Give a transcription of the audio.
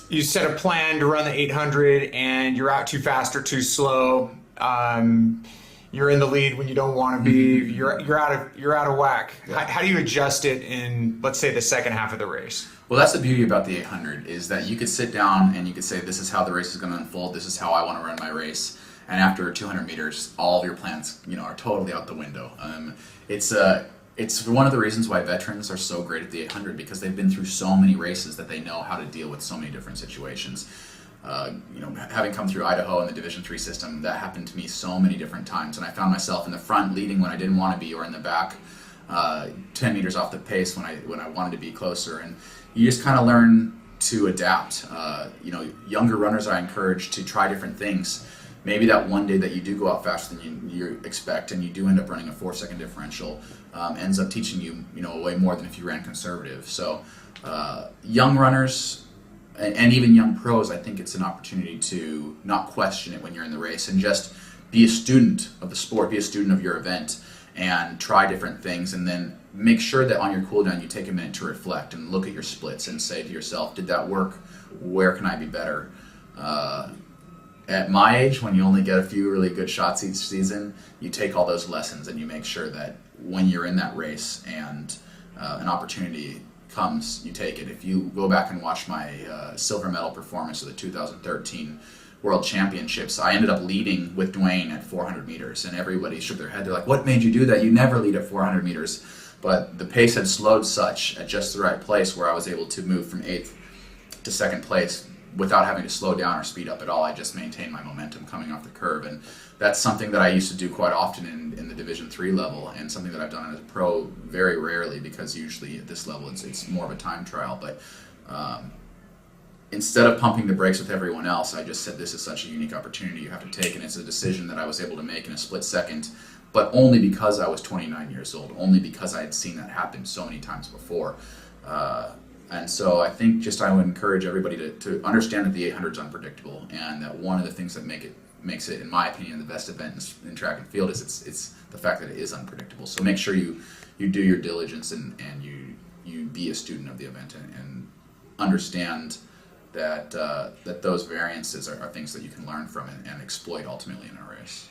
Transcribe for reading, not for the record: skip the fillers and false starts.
you set a plan to run the 800 and you're out too fast or too slow. You're in the lead when you don't want to be. You're out of whack. Yeah. How do you adjust it in, let's say, the second half of the race? Well, that's the beauty about the 800 is that you could sit down and you could say, this is how the race is going to unfold. This is how I want to run my race. And after 200 meters, all of your plans, are totally out the window. It's one of the reasons why veterans are so great at the 800 because they've been through so many races that they know how to deal with so many different situations. Having come through Idaho and the Division III system, that happened to me so many different times, and I found myself in the front leading when I didn't want to be, or in the back 10 meters off the pace when I wanted to be closer. And you just kind of learn to adapt. Younger runners I encourage to try different things. Maybe that one day that you do go out faster than you expect, and you do end up running a 4-second differential, ends up teaching you, way more than if you ran conservative. So young runners and even young pros, I think it's an opportunity to not question it when you're in the race and just be a student of the sport, be a student of your event, and try different things, and then make sure that on your cooldown you take a minute to reflect and look at your splits and say to yourself, did that work? Where can I be better? At my age, when you only get a few really good shots each season, you take all those lessons and you make sure that when you're in that race and an opportunity comes, you take it. If you go back and watch my silver medal performance of the 2013 World Championships, I ended up leading with Dwayne at 400 meters, and everybody shook their head. They're like, what made you do that? You never lead at 400 meters. But the pace had slowed such at just the right place where I was able to move from 8th to 2nd place without having to slow down or speed up at all. I just maintained my momentum coming off the curve, and that's something that I used to do quite often in the Division III level, and something that I've done as a pro very rarely, because usually at this level it's more of a time trial. But instead of pumping the brakes with everyone else, I just said, this is such a unique opportunity you have to take, and it's a decision that I was able to make in a split second, but only because I was 29 years old, only because I had seen that happen so many times before. And so I think just I would encourage everybody to understand that the 800 is unpredictable, and that one of the things that makes it, in my opinion, the best event in track and field is it's the fact that it is unpredictable. So make sure you do your diligence and you be a student of the event and understand that those variances are things that you can learn from and exploit ultimately in a race.